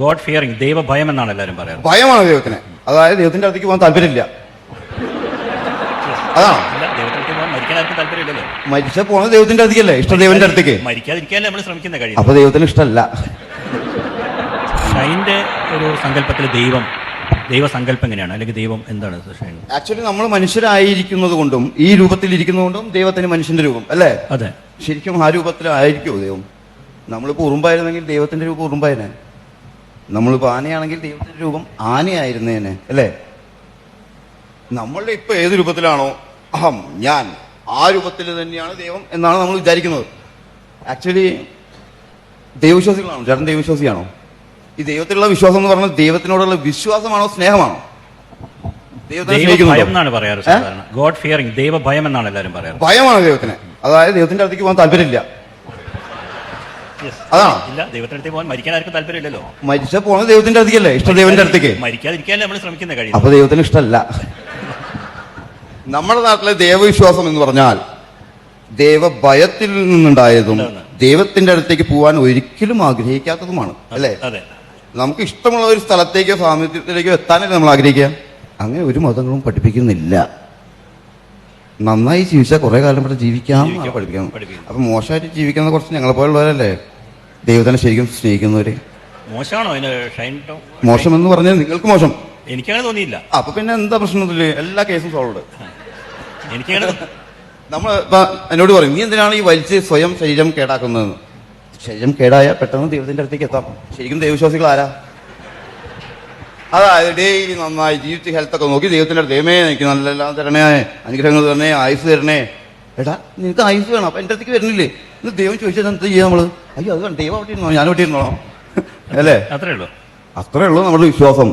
God fearing, ദൈവഭയം എന്നാണ് എല്ലാവരും പറയാറ്. ഭയമാണ് ദൈവത്തിന്. അതായത് ദൈവത്തിന്റെ അടുത്തേക്ക് പോകാൻ താല്പര്യമില്ല. അതാണോ? അല്ല, ദൈവത്തിലേക്ക് പോകാൻ മരിക്കാൻ ആർക്കും താല്പര്യമില്ലല്ലോ. മരിച്ച പോണത് ദൈവത്തിന്റെ അടുത്തേക്കല്ലേ, ഇഷ്ടം ദൈവത്തിന്റെ അടുത്തേക്ക്. മരിക്കാതിരിക്കാനല്ലേ നമ്മൾ ശ്രമിക്കുന്ന കഴിയും. അപ്പൊ ദൈവത്തിന് ഇഷ്ടമല്ല. ഷൈൻ്റെ ഒരു സങ്കല്പത്തിൽ ദൈവസങ്കല്പം എങ്ങനെയാണ്, അല്ലെങ്കിൽ ദൈവം എന്താണ് ഷൈൻ? ആക്ച്വലി നമ്മൾ മനുഷ്യരായിരിക്കുന്നത് കൊണ്ടും ഈ രൂപത്തിൽ ഇരിക്കുന്നതുകൊണ്ടും ദൈവത്തിന് മനുഷ്യന്റെ രൂപം അല്ലേ? അതെ. ശരിക്കും ആ രൂപത്തിലായിരിക്കുമോ ദൈവം? നമ്മളിപ്പോൾ ഉറുമ്പായിരുന്നെങ്കിൽ ദൈവത്തിന്റെ രൂപം ഉറുമ്പായനെ. നമ്മളിപ്പോൾ ആനയാണെങ്കിൽ ദൈവത്തിന്റെ രൂപം ആനയായിരുന്നേനെ അല്ലേ? നമ്മളുടെ ഇപ്പൊ ഏത് രൂപത്തിലാണോ അഹം ഞാൻ, ആ രൂപത്തിൽ തന്നെയാണ് ദൈവം എന്നാണ് നമ്മൾ വിചാരിക്കുന്നത്. ആക്ച്വലി ദൈവവിശ്വാസികളാണോ? ചേട്ടൻ ദൈവവിശ്വാസിയാണോ? ഈ ദൈവത്തിലുള്ള വിശ്വാസം എന്ന് പറഞ്ഞാൽ ദൈവത്തിനോടുള്ള വിശ്വാസമാണോ സ്നേഹമാണോ? ദൈവഭയം എന്നാണ് പറയാറ് സാധാരണ. ഗോഡ് ഫിയറിംഗ്, ദൈവഭയം എന്നാണ് എല്ലാവരും പറയാറ്. ഭയമാണ് ദൈവത്തിന്. അതായത് ദൈവത്തിന്റെ അടുത്തേക്ക് പോകാൻ താല്പര്യമില്ല. അതാണോ? ഇല്ല, ദൈവത്തിന്റെ അടുത്തേക്ക് പോകാൻ മരിക്കാൻ ആർക്കും താല്പര്യമില്ലല്ലോ. മരിച്ച പോണത് ദൈവത്തിന്റെ അടുത്തേക്കല്ലേ, ഇഷ്ടം ദൈവത്തിന്റെ അടുത്തേക്ക്. മരിക്കാതിരിക്കാനല്ലേ നമ്മൾ ശ്രമിക്കുന്ന കഴിയും. അപ്പൊ ദൈവത്തിന് ഇഷ്ടമല്ല. നമ്മുടെ നാട്ടിലെ ദൈവവിശ്വാസം എന്ന് പറഞ്ഞാൽ ദൈവഭയത്തിൽ നിന്നുണ്ടായതും ദൈവത്തിന്റെ അടുത്തേക്ക് പോകാൻ ഒരിക്കലും ആഗ്രഹിക്കാത്തതുമാണ് അല്ലേ? അതെ. നമുക്ക് ഇഷ്ടമുള്ള ഒരു സ്ഥലത്തേക്കോ സാമീപ്യത്തിലേക്കോ എത്താനല്ലേ നമ്മൾ ആഗ്രഹിക്കുക. അങ്ങനെ ഒരു മതങ്ങളും പഠിപ്പിക്കുന്നില്ല. നന്നായി ജീവിച്ചാൽ കുറെ കാലം ഇവിടെ ജീവിക്കാം പഠിപ്പിക്കണം. അപ്പൊ മോശമായിട്ട് ജീവിക്കുന്ന കുറച്ച് ഞങ്ങളെ പോലുള്ളവരല്ലേ ദൈവത്തിനെ ശരിക്കും സ്നേഹിക്കുന്നവര്. മോശമാണോ ഷൈൻ? മോശം എന്ന് പറഞ്ഞാൽ നിങ്ങൾക്ക് മോശം, എനിക്കങ്ങനെ തോന്നിയില്ല. അപ്പൊ പിന്നെ എന്താ പ്രശ്നത്തില് എല്ലാ കേസും സോൾവ്. എനിക്കങ്ങനെ നമ്മൾ എന്നോട് പറയും, നീ എന്തിനാണ് ഈ വലിച്ച് സ്വയം ശരീരം കേടാക്കുന്നതെന്ന്. ശരീരം കേടായ പെട്ടെന്ന് ദൈവത്തിന്റെ അടുത്തേക്ക് എത്താം. ശരിക്കും ദൈവവിശ്വാസികൾ ആരാ? അതായത് ഡെയിലി നന്നായി ജീവിച്ച് ഹെൽത്തൊക്കെ നോക്കി ദൈവത്തിന്റെ അടുത്ത്, ദൈവമേ എനിക്ക് നല്ലെല്ലാം തരണേ, അനുഗ്രഹങ്ങൾ തരണേ, ആയുസ് തരണേ. എടാ നിനക്ക് ആയുസ് വേണം, അപ്പൊ എന്റെ അടുത്തേക്ക് വരുന്നില്ലേ? ഇന്ന് ദൈവം ചോദിച്ചാൽ എന്താ ചെയ്യാം നമ്മള്? അയ്യോ അത് വേണം, ദൈവം അവിടെ ഇരുന്നോ, ഞാൻ അവിടെ ഇരുന്നോ അല്ലേ? അത്രേ ഉള്ളൂ. അത്രേ ഉള്ളൂ നമ്മുടെ വിശ്വാസം.